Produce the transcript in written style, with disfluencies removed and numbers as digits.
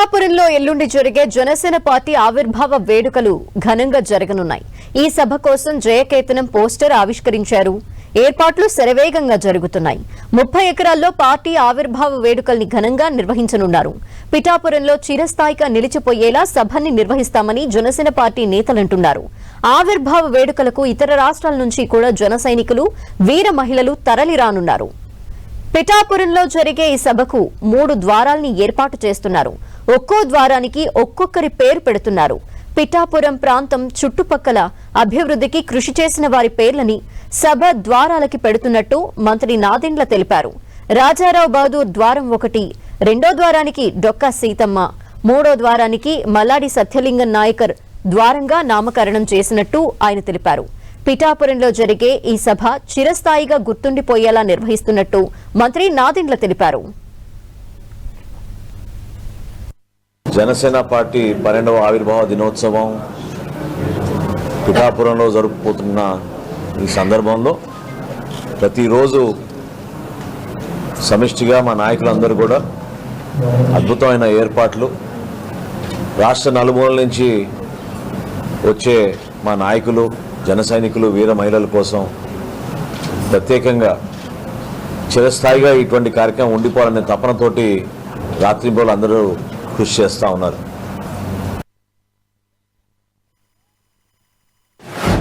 పిఠాపురంలో ఎల్లుండి జరిగే జనసేన పార్టీ ఆవిర్భావ వేడుకలు ఘనంగా జరగనున్నాయి. ఈ సభ కోసం జయకేతనం పోస్టర్ ఆవిష్కరించారు. ఏర్పాట్లు శరవేగంగా జరుగుతున్నాయి. 30 ఎకరాల్లో పార్టీ ఆవిర్భావ వేడుకల్ని ఘనంగా నిర్వహించనున్నారు. పిఠాపురంలో చిరస్థాయిగా నిలిచిపోయేలా సభని నిర్వహిస్తామని జనసేన పార్టీ నేతలంటున్నారు. ఆవిర్భావ వేడుకలకు ఇతర రాష్ట్రాల నుంచి కూడా జన సైనికులు, వీర మహిళలు తరలిరానున్నారు. పిఠాపురంలో జరిగే ఈ సభకు 3 ద్వారాల్ని ఏర్పాటు చేస్తున్నారు. ఒక్కో ద్వారానికి ఒక్కొక్కరి పేరు పెడుతున్నారు. పిఠాపురం ప్రాంతం చుట్టుపక్కల అభివృద్ధికి కృషి చేసిన వారి పేర్లని సభ ద్వారాలకి పెడుతున్నట్టు మంత్రి నాదెండ్ల తెలిపారు. రాజారావు బహదూర్ ద్వారం 1, 2వ ద్వారానికి డొక్కా సీతమ్మ, 3వ ద్వారానికి మల్లాడి సత్యలింగం నాయకర్ ద్వారంగా నామకరణం చేసినట్టు ఆయన తెలిపారు. పిఠాపురంలో జరిగే ఈ సభ చిరస్థాయిగా గుర్తుండిపోయేలా నిర్వహిస్తున్నట్టు మంత్రి నాదెండ్ల తెలిపారు. జనసేన పార్టీ 12వ ఆవిర్భావ దినోత్సవం పిఠాపురంలో జరుపుకుంటున్న ఈ సందర్భంలో ప్రతిరోజు సమిష్టిగా మా నాయకులందరూ కూడా అద్భుతమైన ఏర్పాట్లు, రాష్ట్ర నలుమూలల నుంచి వచ్చే మా నాయకులు, జన సైనికులు, వీర మహిళల కోసం ప్రత్యేకంగా చిరస్థాయిగా ఇటువంటి కార్యక్రమం ఉండిపోవాలనే తపనతోటి రాత్రింబోలు అందరూ కృషి చేస్తూ ఉన్నారు.